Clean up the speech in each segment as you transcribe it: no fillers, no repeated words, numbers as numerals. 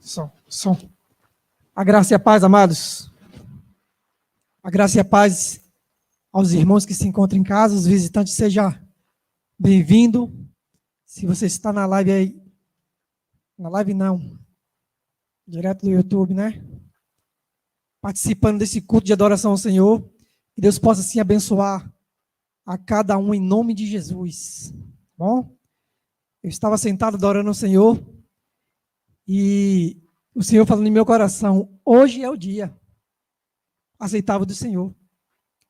Som. A graça e a paz, amados. A graça e a paz aos irmãos que se encontram em casa, os visitantes, seja bem-vindo. Se você está na live aí, na live não, direto do YouTube, né? Participando desse culto de adoração ao Senhor, que Deus possa assim abençoar a cada um em nome de Jesus. Bom, eu estava sentado adorando ao Senhor e o Senhor falando em meu coração, hoje é o dia aceitável do Senhor.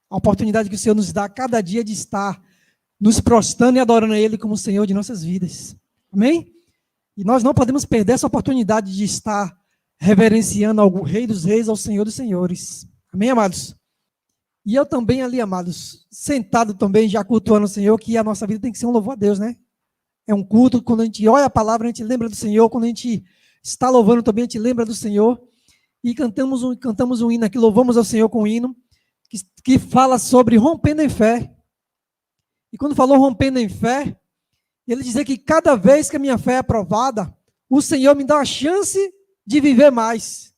A oportunidade que o Senhor nos dá cada dia de estar nos prostrando e adorando a Ele como o Senhor de nossas vidas. Amém? E nós não podemos perder essa oportunidade de estar reverenciando ao Rei dos Reis, ao Senhor dos Senhores. Amém, amados? E eu também ali, amados, sentado também, já cultuando o Senhor, que a nossa vida tem que ser um louvor a Deus, né? É um culto, quando a gente olha a palavra, a gente lembra do Senhor, quando a gente está louvando também, a gente lembra do Senhor, e cantamos um hino aqui, louvamos ao Senhor com um hino, que fala sobre rompendo em fé. E quando falou rompendo em fé, ele dizia que cada vez que a minha fé é aprovada, o Senhor me dá a chance de viver mais.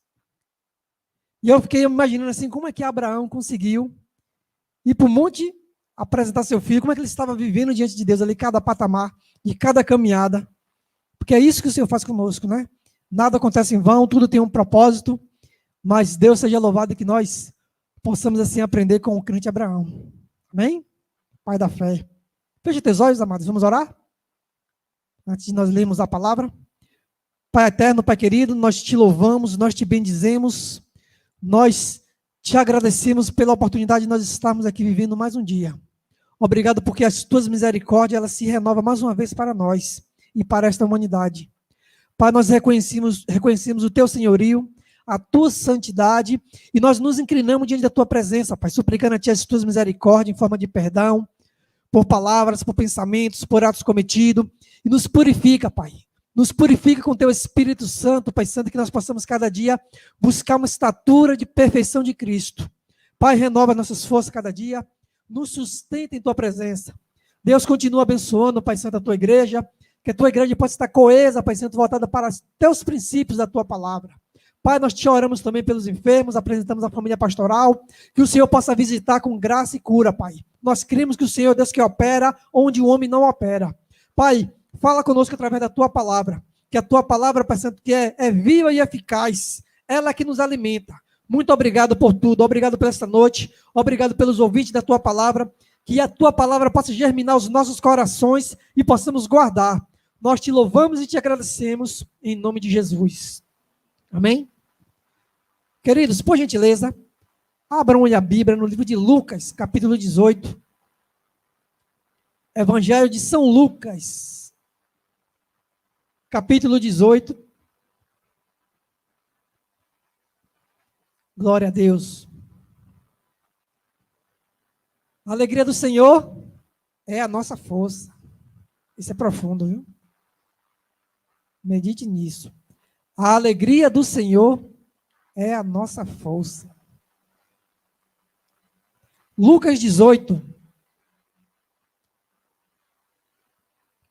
E eu fiquei imaginando assim, como é que Abraão conseguiu ir para o monte apresentar seu filho, como é que ele estava vivendo diante de Deus ali, cada patamar, de cada caminhada. Porque é isso que o Senhor faz conosco, né? Nada acontece em vão, tudo tem um propósito, mas Deus seja louvado que nós possamos assim aprender com o crente Abraão. Amém? Pai da fé. Feche teus olhos, amados, vamos orar? Antes de nós lermos a palavra. Pai eterno, Pai querido, nós te louvamos, nós te bendizemos, nós te agradecemos pela oportunidade de nós estarmos aqui vivendo mais um dia. Obrigado porque as tuas misericórdias, elas se renovam mais uma vez para nós e para esta humanidade. Pai, nós reconhecemos o teu senhorio, a tua santidade, e nós nos inclinamos diante da tua presença, Pai, suplicando a ti as tuas misericórdias em forma de perdão, por palavras, por pensamentos, por atos cometidos, e nos purifica, Pai. Nos purifica com teu Espírito Santo, Pai Santo, que nós possamos cada dia buscar uma estatura de perfeição de Cristo. Pai, renova nossas forças cada dia, nos sustenta em tua presença. Deus continua abençoando, Pai Santo, a tua igreja, que a tua igreja possa estar coesa, Pai Santo, voltada para os teus princípios da tua palavra. Pai, nós te oramos também pelos enfermos, apresentamos a família pastoral, que o Senhor possa visitar com graça e cura, Pai. Nós cremos que o Senhor é Deus que opera onde o homem não opera. Pai, fala conosco através da tua palavra, que a tua palavra, Pai Santo, que é viva e eficaz, ela que nos alimenta. Muito obrigado por tudo, obrigado por esta noite, obrigado pelos ouvintes da tua palavra, que a tua palavra possa germinar os nossos corações e possamos guardar. Nós te louvamos e te agradecemos em nome de Jesus. Amém? Queridos, por gentileza, abram a Bíblia no livro de Lucas, capítulo 18. Evangelho de São Lucas, capítulo 18. Glória a Deus. A alegria do Senhor é a nossa força. Isso é profundo, viu? Medite nisso. A alegria do Senhor é a nossa força. Lucas 18,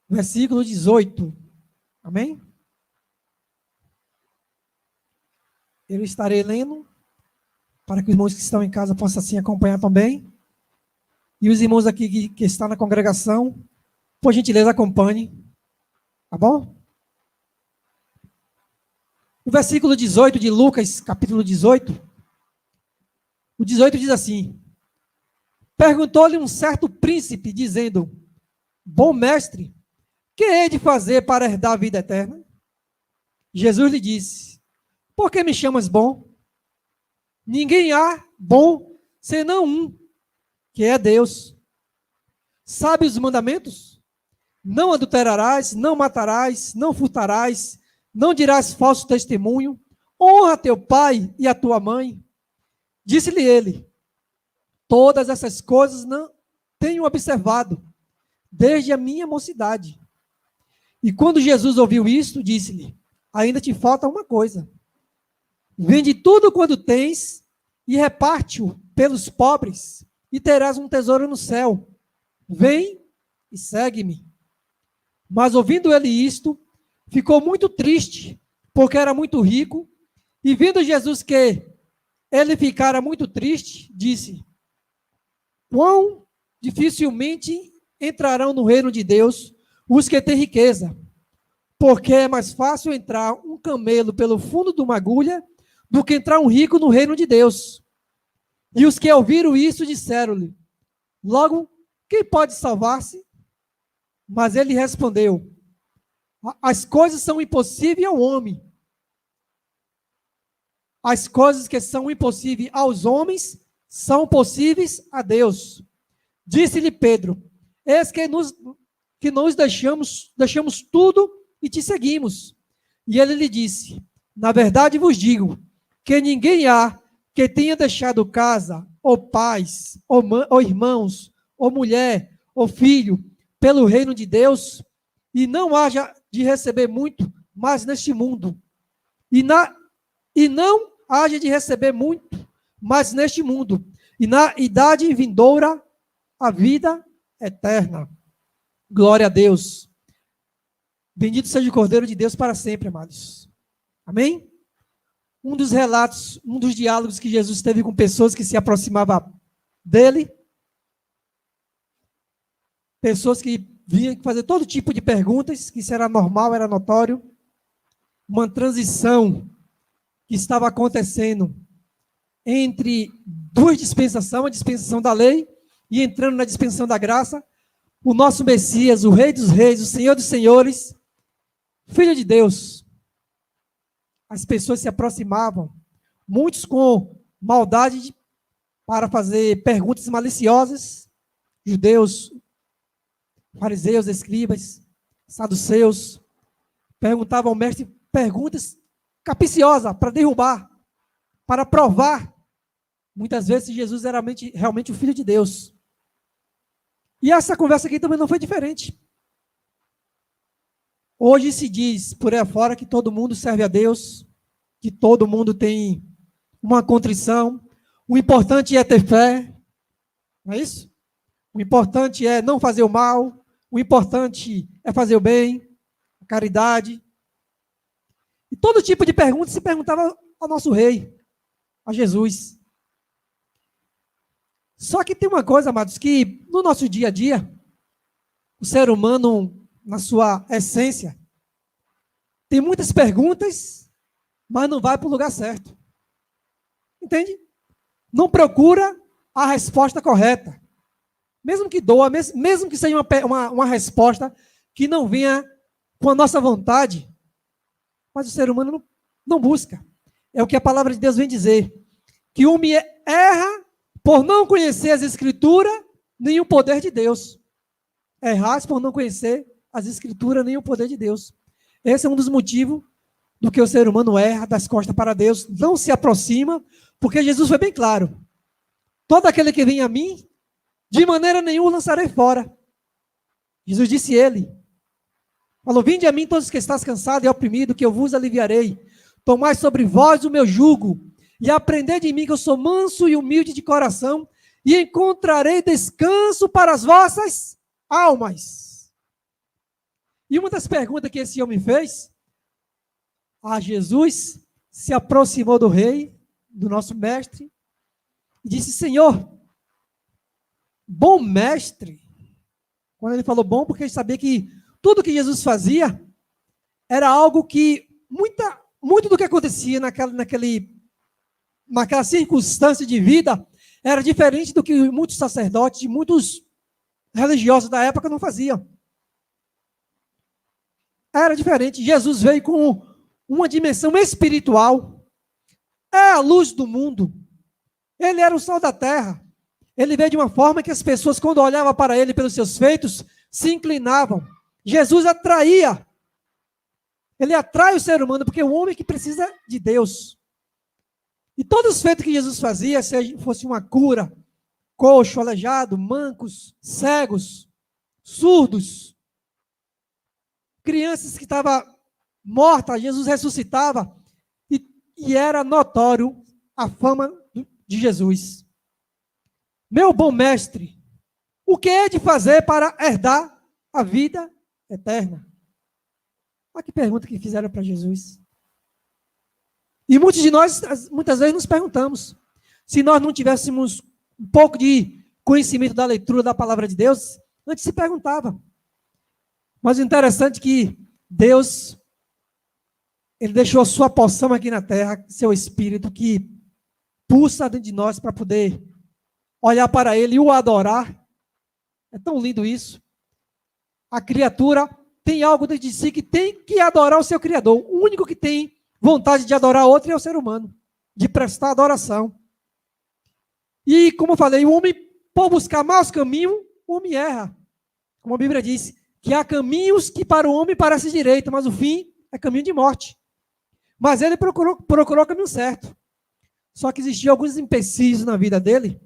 versículo 18. Amém? Eu estarei lendo, para que os irmãos que estão em casa possam assim acompanhar também. E os irmãos aqui que estão na congregação, por gentileza, acompanhem. Tá bom? O versículo 18 de Lucas, capítulo 18, o 18 diz assim: perguntou-lhe um certo príncipe, dizendo: bom mestre, que hei de fazer para herdar a vida eterna? Jesus lhe disse: por que me chamas bom? Ninguém há bom senão um, que é Deus. Sabe os mandamentos? Não adulterarás, não matarás, não furtarás, não dirás falso testemunho, honra teu pai e a tua mãe. Disse-lhe ele: todas essas coisas não tenho observado, desde a minha mocidade. E quando Jesus ouviu isto, disse-lhe: ainda te falta uma coisa. Vende tudo quanto tens e reparte-o pelos pobres, e terás um tesouro no céu. Vem e segue-me. Mas ouvindo ele isto, ficou muito triste, porque era muito rico, e vendo Jesus que ele ficara muito triste, disse: quão dificilmente entrarão no reino de Deus os que têm riqueza, porque é mais fácil entrar um camelo pelo fundo de uma agulha do que entrar um rico no reino de Deus. E os que ouviram isso disseram-lhe: logo, quem pode salvar-se? Mas ele respondeu: as coisas são impossíveis ao homem. As coisas que são impossíveis aos homens são possíveis a Deus. Disse-lhe Pedro: eis que nós deixamos tudo e te seguimos. E ele lhe disse: na verdade vos digo, que ninguém há que tenha deixado casa, ou pais, ou irmãos, ou mulher, ou filho, pelo reino de Deus, e não haja de receber muito, mas neste mundo. E não haja de receber muito, mas neste mundo. E na idade vindoura, a vida eterna. Glória a Deus. Bendito seja o Cordeiro de Deus para sempre, amados. Amém? Um dos relatos, um dos diálogos que Jesus teve com pessoas que se aproximavam dele, pessoas que vinham fazer todo tipo de perguntas, que isso era normal, era notório, uma transição que estava acontecendo entre duas dispensações, a dispensação da lei e entrando na dispensação da graça, o nosso Messias, o Rei dos Reis, o Senhor dos Senhores, Filho de Deus. As pessoas se aproximavam, muitos com maldade para fazer perguntas maliciosas, judeus, fariseus, escribas, saduceus, perguntavam ao mestre perguntas capciosas para derrubar, para provar, muitas vezes, se Jesus era realmente o Filho de Deus. E essa conversa aqui também não foi diferente. Hoje se diz por aí fora que todo mundo serve a Deus, que todo mundo tem uma contrição. O importante é ter fé, não é isso? O importante é não fazer o mal, o importante é fazer o bem, a caridade. E todo tipo de pergunta se perguntava ao nosso rei, a Jesus. Só que tem uma coisa, amados, que no nosso dia a dia, o ser humano, na sua essência, tem muitas perguntas, mas não vai para o lugar certo. Entende? Não procura a resposta correta. Mesmo que doa, mesmo que seja uma resposta que não venha com a nossa vontade, mas o ser humano não busca. É o que a palavra de Deus vem dizer, que o homem erra por não conhecer as Escrituras, nem o poder de Deus. Errar por não conhecer as Escrituras, nem o poder de Deus. Esse é um dos motivos do que o ser humano erra das costas para Deus, não se aproxima, porque Jesus foi bem claro. Todo aquele que vem a mim, de maneira nenhuma lançarei fora. Jesus disse ele. Falou: vinde a mim todos que estáis cansados e oprimidos, que eu vos aliviarei. Tomai sobre vós o meu jugo, e aprendei de mim que eu sou manso e humilde de coração, e encontrarei descanso para as vossas almas. E uma das perguntas que esse homem fez a Jesus, se aproximou do rei, do nosso mestre, e disse: Senhor, bom mestre. Quando ele falou bom, porque ele sabia que tudo que Jesus fazia era algo que, muito do que acontecia naquela circunstância de vida, era diferente do que muitos sacerdotes, muitos religiosos da época não faziam. Era diferente. Jesus veio com uma dimensão espiritual. É a luz do mundo. Ele era o sal da terra. Ele veio de uma forma que as pessoas, quando olhavam para ele pelos seus feitos, se inclinavam. Jesus atraía. Ele atrai o ser humano, porque é o homem que precisa de Deus. E todos os feitos que Jesus fazia, seja fosse uma cura, coxo, aleijado, mancos, cegos, surdos, crianças que estavam mortas, Jesus ressuscitava, e era notório a fama de Jesus. Meu bom mestre, o que é de fazer para herdar a vida eterna? Olha que pergunta que fizeram para Jesus. E muitos de nós, muitas vezes, nos perguntamos, se nós não tivéssemos um pouco de conhecimento da leitura da palavra de Deus, antes se perguntava. Mas o interessante é que Deus, Ele deixou a sua porção aqui na terra, seu Espírito, que pulsa dentro de nós para poder olhar para Ele e o adorar. É tão lindo isso. A criatura tem algo dentro de si que tem que adorar o seu Criador. O único que tem vontade de adorar outro é o ser humano, de prestar adoração. E, como eu falei, o homem, por buscar maus caminhos, o homem erra. Como a Bíblia diz, que há caminhos que para o homem parecem direito, mas o fim é caminho de morte. Mas ele procurou o caminho certo. Só que existiam alguns empecilhos na vida dele,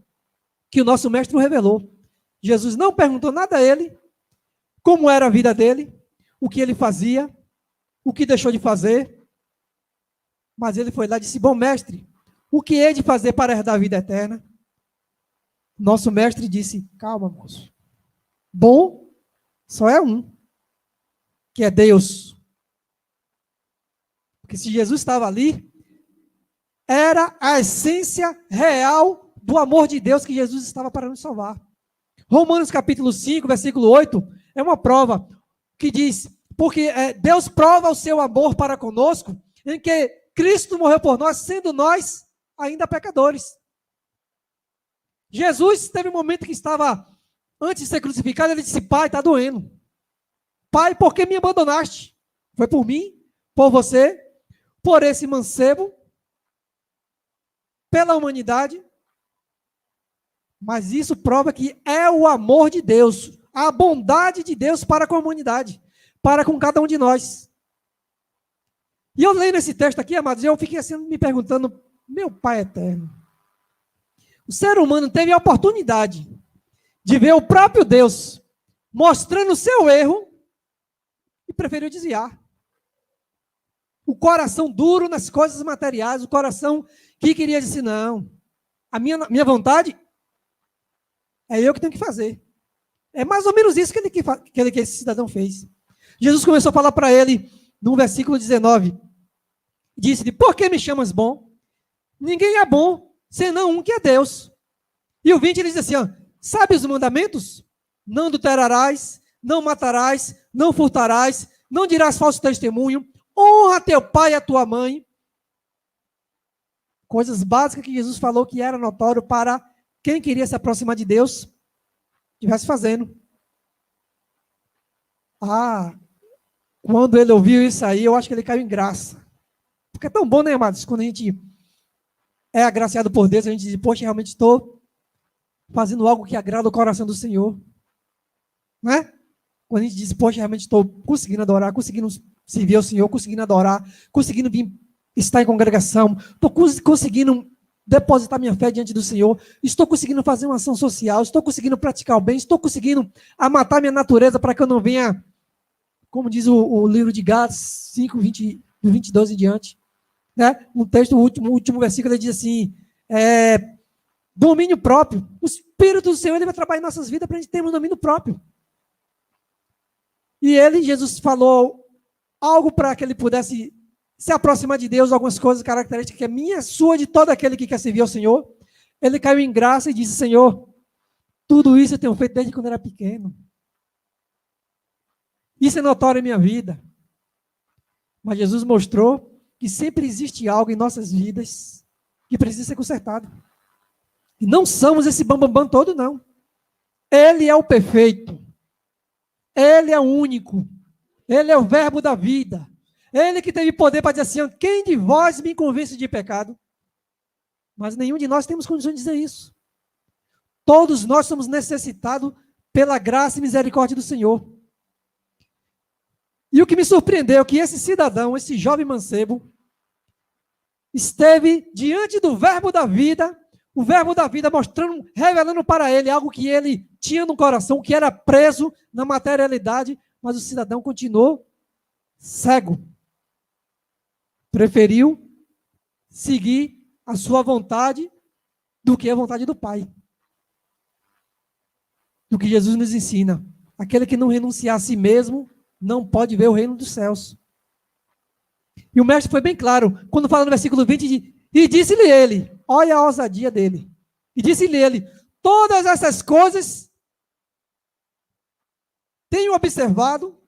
que o nosso mestre não revelou. Jesus não perguntou nada a ele, como era a vida dele, o que ele fazia, o que deixou de fazer. Mas ele foi lá e disse, bom mestre, o que hei de fazer para herdar a vida eterna? Nosso mestre disse, calma, moço. Bom só é um, que é Deus. Porque se Jesus estava ali, era a essência real do amor de Deus que Jesus estava para nos salvar. Romanos capítulo 5, versículo 8, é uma prova que diz, porque Deus prova o seu amor para conosco, em que Cristo morreu por nós, sendo nós ainda pecadores. Jesus teve um momento que estava, antes de ser crucificado, ele disse, Pai, está doendo. Pai, por que me abandonaste? Foi por mim, por você, por esse mancebo, pela humanidade. Mas isso prova que é o amor de Deus, a bondade de Deus para com a humanidade, para com cada um de nós. E eu lendo esse texto aqui, amados, eu fiquei assim me perguntando, meu Pai eterno, o ser humano teve a oportunidade de ver o próprio Deus mostrando o seu erro e preferiu desviar. O coração duro nas coisas materiais, o coração que queria dizer, não, a minha vontade é eu que tenho que fazer. É mais ou menos isso que esse cidadão fez. Jesus começou a falar para ele, no versículo 19, disse-lhe, por que me chamas bom? Ninguém é bom, senão um que é Deus. E o 20 ele diz assim, ó, sabe os mandamentos? Não adulterarás, não matarás, não furtarás, não dirás falso testemunho, honra teu pai e a tua mãe. Coisas básicas que Jesus falou que era notório para quem queria se aproximar de Deus, estivesse fazendo. Quando ele ouviu isso aí, eu acho que ele caiu em graça. Porque é tão bom, né, amados? Quando a gente é agraciado por Deus, a gente diz, poxa, realmente estou fazendo algo que agrada o coração do Senhor. Não é? Quando a gente diz, poxa, realmente estou conseguindo adorar, conseguindo servir ao Senhor, conseguindo adorar, conseguindo vir estar em congregação, estou conseguindo depositar minha fé diante do Senhor, estou conseguindo fazer uma ação social, estou conseguindo praticar o bem, estou conseguindo matar minha natureza para que eu não venha, como diz o livro de Gálatas 5, 22 em diante, né? Um texto, o último versículo, ele diz assim, domínio próprio. O Espírito do Senhor, ele vai trabalhar em nossas vidas para a gente ter um domínio próprio. E Jesus falou algo para que ele pudesse se aproximar de Deus, algumas coisas características que é minha, sua, de todo aquele que quer servir ao Senhor. Ele caiu em graça e disse, Senhor, tudo isso eu tenho feito desde quando eu era pequeno. Isso é notório em minha vida. Mas Jesus mostrou que sempre existe algo em nossas vidas que precisa ser consertado. E não somos esse bambambam todo, não. Ele é o perfeito. Ele é o único. Ele é o verbo da vida. Ele que teve poder para dizer assim, quem de vós me convence de pecado? Mas nenhum de nós temos condições de dizer isso. Todos nós somos necessitados pela graça e misericórdia do Senhor. E o que me surpreendeu é que esse cidadão, esse jovem mancebo, esteve diante do verbo da vida, o verbo da vida mostrando, revelando para ele algo que ele tinha no coração, que era preso na materialidade, mas o cidadão continuou cego. Preferiu seguir a sua vontade do que a vontade do Pai. Do que Jesus nos ensina. Aquele que não renunciar a si mesmo não pode ver o reino dos céus. E o mestre foi bem claro, quando fala no versículo 20, e disse-lhe ele, olha a ousadia dele, e disse-lhe ele, todas essas coisas tenho observado,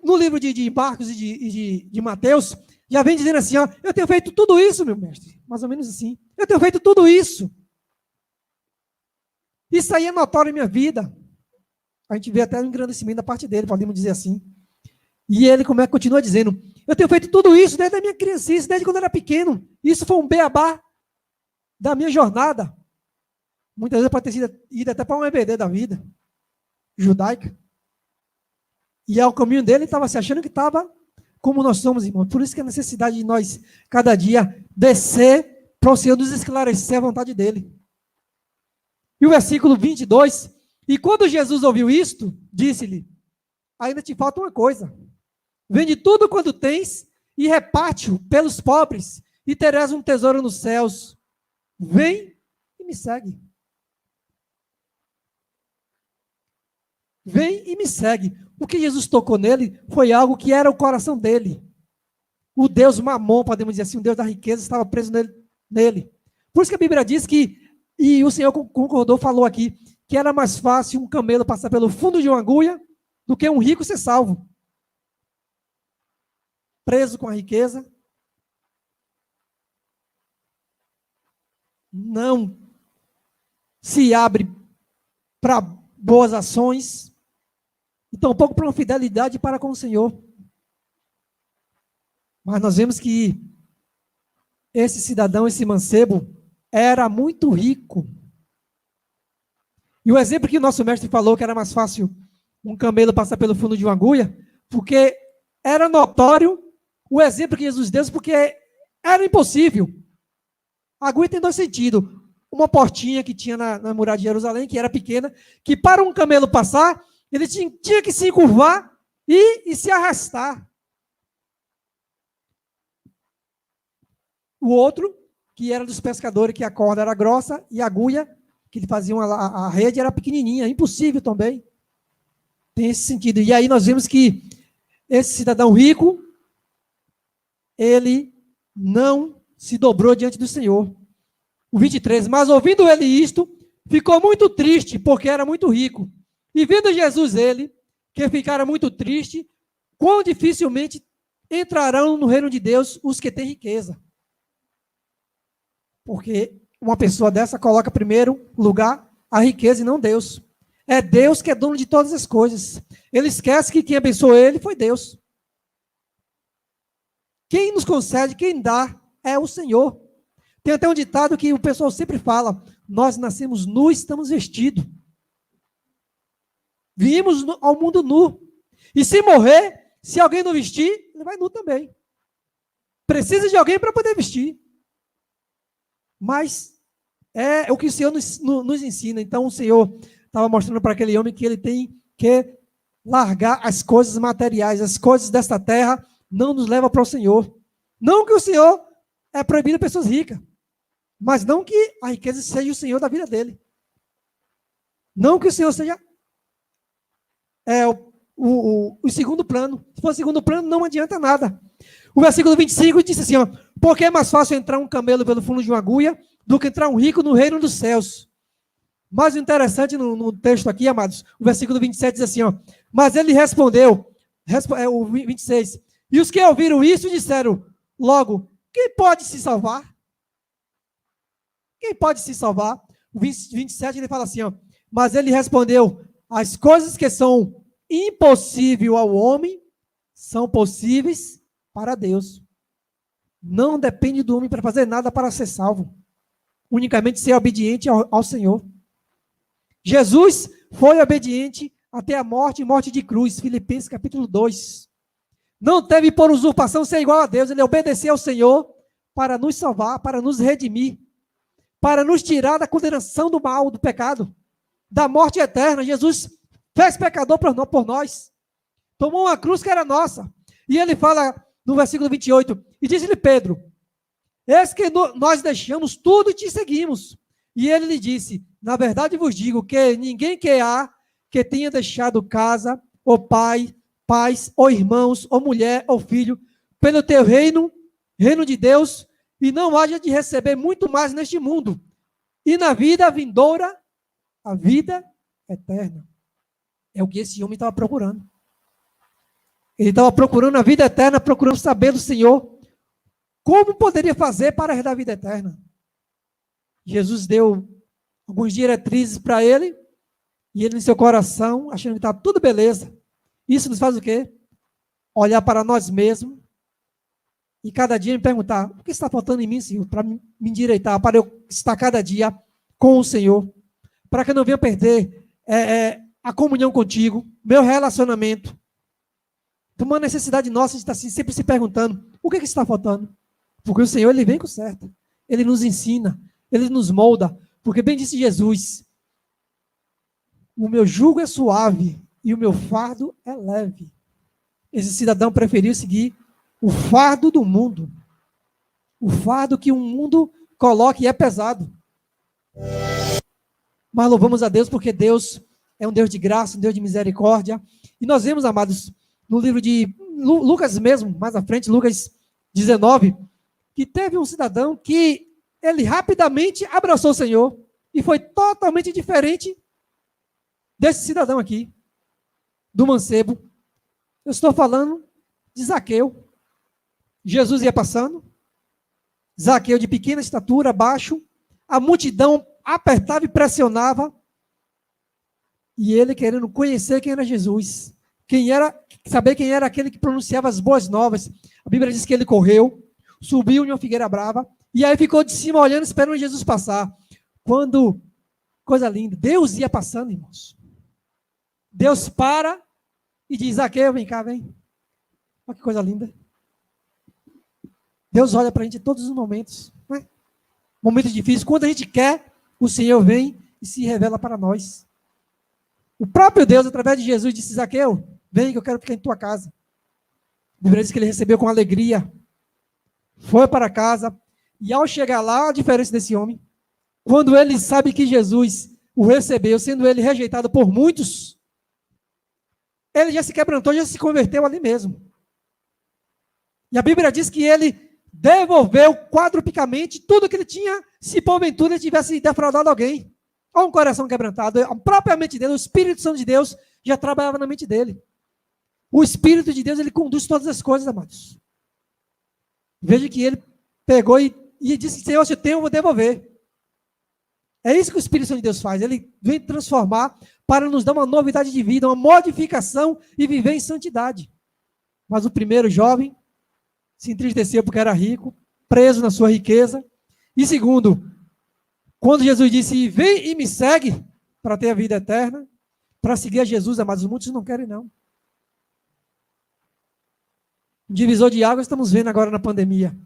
no livro de Marcos e de Mateus, já vem dizendo assim, ó, eu tenho feito tudo isso, meu mestre, mais ou menos assim, eu tenho feito tudo isso. Isso aí é notório em minha vida. A gente vê até o engrandecimento da parte dele, podemos dizer assim. E ele continua dizendo, eu tenho feito tudo isso desde a minha criancice, desde quando eu era pequeno. Isso foi um beabá da minha jornada. Muitas vezes pode ter ido até para um EBD da vida judaica. E ao caminho dele, ele estava se achando que estava como nós somos, irmão. Por isso que a necessidade de nós, cada dia, descer para o Senhor nos esclarecer a vontade dele. E o versículo 22, e quando Jesus ouviu isto, disse-lhe, ainda te falta uma coisa, vende tudo quanto tens e reparte-o pelos pobres, e terás um tesouro nos céus. Vem e me segue. Vem e me segue. O que Jesus tocou nele foi algo que era o coração dele. O Deus Mamon, podemos dizer assim, o Deus da riqueza, estava preso nele. Por isso que a Bíblia diz que, e o Senhor concordou, falou aqui, que era mais fácil um camelo passar pelo fundo de uma agulha do que um rico ser salvo. Preso com a riqueza. Não se abre para boas ações, e tampouco para uma fidelidade para com o Senhor. Mas nós vemos que esse cidadão, esse mancebo, era muito rico. E o exemplo que o nosso mestre falou, que era mais fácil um camelo passar pelo fundo de uma agulha, porque era notório o exemplo que Jesus deu, porque era impossível. A agulha tem dois sentidos. Uma portinha que tinha na muralha de Jerusalém, que era pequena, que para um camelo passar, ele tinha que se curvar e se arrastar. O outro, que era dos pescadores, que a corda era grossa e a agulha, que eles faziam a rede, era pequenininha, impossível também. Tem esse sentido. E aí nós vemos que esse cidadão rico, ele não se dobrou diante do Senhor. O 23, mas ouvindo ele isto, ficou muito triste, porque era muito rico. E vendo Jesus ele, que ficara muito triste, quão dificilmente entrarão no reino de Deus os que têm riqueza. Porque uma pessoa dessa coloca em primeiro lugar a riqueza e não Deus. É Deus que é dono de todas as coisas. Ele esquece que quem abençoou ele foi Deus. Quem nos concede, quem dá, é o Senhor. Tem até um ditado que o pessoal sempre fala, nós nascemos nu e estamos vestidos. Viemos ao mundo nu. E se morrer, se alguém não vestir, ele vai nu também. Precisa de alguém para poder vestir. Mas é o que o Senhor nos ensina. Então o Senhor estava mostrando para aquele homem que ele tem que largar as coisas materiais, as coisas desta terra não nos levam para o Senhor. Não que o Senhor é proibido a pessoas ricas, mas não que a riqueza seja o Senhor da vida dele. Não que o Senhor seja o segundo plano. Se for segundo plano, não adianta nada. O versículo 25 diz assim, ó, porque é mais fácil entrar um camelo pelo fundo de uma agulha do que entrar um rico no reino dos céus. Mas o interessante no texto aqui, amados, o versículo 27 diz assim, ó, mas ele respondeu, o 26, e os que ouviram isso disseram, logo, quem pode se salvar? Quem pode se salvar? O 27 ele fala assim, ó, mas ele respondeu, as coisas que são impossíveis ao homem são possíveis para Deus. Não depende do homem para fazer nada para ser salvo. Unicamente ser obediente ao Senhor. Jesus foi obediente até a morte de cruz. Filipenses capítulo 2. Não teve por usurpação ser igual a Deus. Ele obedeceu ao Senhor para nos salvar, para nos redimir, para nos tirar da condenação do mal, do pecado, da morte eterna. Jesus fez pecador por nós. Tomou uma cruz que era nossa. E ele fala no versículo 28, e disse-lhe Pedro, eis que nós deixamos tudo e te seguimos. E ele lhe disse, na verdade vos digo que ninguém que tenha deixado casa, ou pai, pais, ou irmãos, ou mulher, ou filho, pelo teu reino, reino de Deus, e não haja de receber muito mais neste mundo, e na vida vindoura, a vida eterna. É o que esse homem estava procurando. Ele estava procurando a vida eterna, procurando saber do Senhor, como poderia fazer para herdar a vida eterna. Jesus deu algumas diretrizes para ele, e ele, em seu coração, achando que está tudo beleza. Isso nos faz o quê? Olhar para nós mesmos, e cada dia me perguntar, o que está faltando em mim, Senhor, para me endireitar, para eu estar cada dia com o Senhor, para que eu não venha perder a comunhão contigo, meu relacionamento. Então, uma necessidade nossa de estar sempre se perguntando, o que está faltando? Porque o Senhor, Ele vem com certo. Ele nos ensina, Ele nos molda, porque bem disse Jesus, o meu jugo é suave e o meu fardo é leve. Esse cidadão preferiu seguir o fardo do mundo. O fardo que o mundo coloca e é pesado. Mas louvamos a Deus porque Deus é um Deus de graça, um Deus de misericórdia. E nós vemos, amados, no livro de Lucas mesmo, mais à frente, Lucas 19, que teve um cidadão que ele rapidamente abraçou o Senhor e foi totalmente diferente desse cidadão aqui, do mancebo. Eu estou falando de Zaqueu. Jesus ia passando, Zaqueu de pequena estatura, baixo, a multidão apertava e pressionava, e ele querendo conhecer quem era Jesus, saber quem era aquele que pronunciava as boas novas. A Bíblia diz que ele correu, subiu em uma figueira brava, e aí ficou de cima olhando, esperando Jesus passar. Quando, coisa linda, Deus ia passando, irmãos. Deus para e diz, Zaqueu, vem cá, vem. Olha que coisa linda. Deus olha para a gente em todos os momentos. Né? Momentos difíceis, quando a gente quer, o Senhor vem e se revela para nós. O próprio Deus, através de Jesus, disse, Zaqueu, vem que eu quero ficar em tua casa. A Bíblia diz que ele recebeu com alegria. Foi para casa. E ao chegar lá, a diferença desse homem, quando ele sabe que Jesus o recebeu, sendo ele rejeitado por muitos, ele já se quebrantou, já se converteu ali mesmo. E a Bíblia diz que ele devolveu quadruplicamente tudo que ele tinha, se porventura ele tivesse defraudado alguém. Olha um coração quebrantado. A própria mente dele, o Espírito Santo de Deus, já trabalhava na mente dele. O Espírito de Deus, ele conduz todas as coisas, amados. Veja que ele pegou e disse, Senhor, se eu tenho, eu vou devolver. É isso que o Espírito Santo de Deus faz. Ele vem transformar para nos dar uma novidade de vida, uma modificação e viver em santidade. Mas o primeiro jovem se entristeceu porque era rico, preso na sua riqueza. E segundo, quando Jesus disse, vem e me segue para ter a vida eterna, para seguir a Jesus, amados, muitos não querem não. Um divisor de águas estamos vendo agora na pandemia.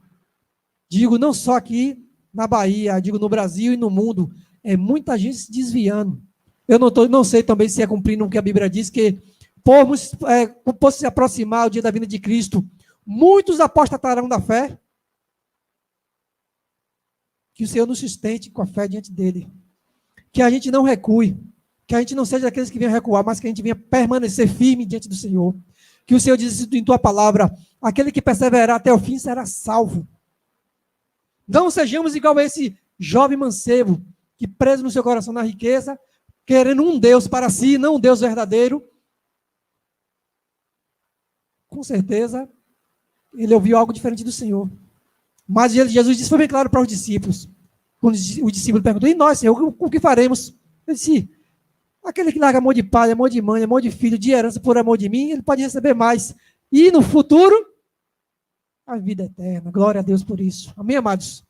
Digo não só aqui na Bahia, digo no Brasil e no mundo, é muita gente se desviando. Eu não sei também se é cumprindo o que a Bíblia diz, que por se aproximar o dia da vinda de Cristo, muitos apostatarão da fé. Que o Senhor nos sustente com a fé diante dele. Que a gente não recue, que a gente não seja daqueles que venham recuar, mas que a gente venha permanecer firme diante do Senhor. Que o Senhor diz em tua palavra, aquele que perseverar até o fim será salvo. Não sejamos igual a esse jovem mancebo, que preso no seu coração na riqueza, querendo um Deus para si, não um Deus verdadeiro. Com certeza, ele ouviu algo diferente do Senhor. Mas Jesus disse, foi bem claro para os discípulos. Quando o discípulo perguntou, e nós, Senhor, o que faremos? Ele disse, aquele que larga amor de pai, amor de mãe, amor de filho, de herança por amor de mim, ele pode receber mais. E no futuro, a vida eterna. Glória a Deus por isso. Amém, amados?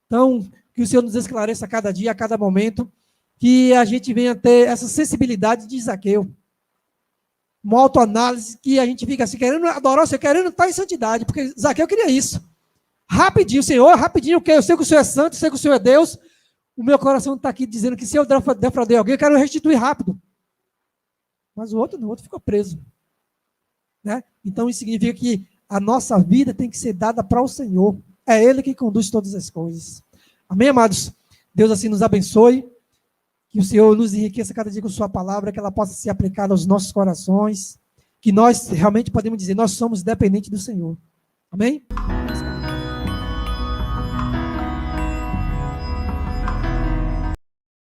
Então, que o Senhor nos esclareça a cada dia, a cada momento, que a gente venha ter essa sensibilidade de Zaqueu. Uma autoanálise que a gente fica assim, querendo adorar o Senhor, querendo estar em santidade, porque Zaqueu queria isso. Rapidinho, Senhor, rapidinho, porque eu sei que o Senhor é santo, eu sei que o Senhor é Deus. O meu coração está aqui dizendo que se eu defraudei alguém, eu quero restituir rápido. Mas o outro não, o outro ficou preso. Né? Então isso significa que a nossa vida tem que ser dada para o Senhor. É Ele que conduz todas as coisas. Amém, amados? Deus assim nos abençoe. Que o Senhor nos enriqueça cada dia com sua palavra, que ela possa ser aplicada aos nossos corações. Que nós realmente podemos dizer, nós somos dependentes do Senhor. Amém?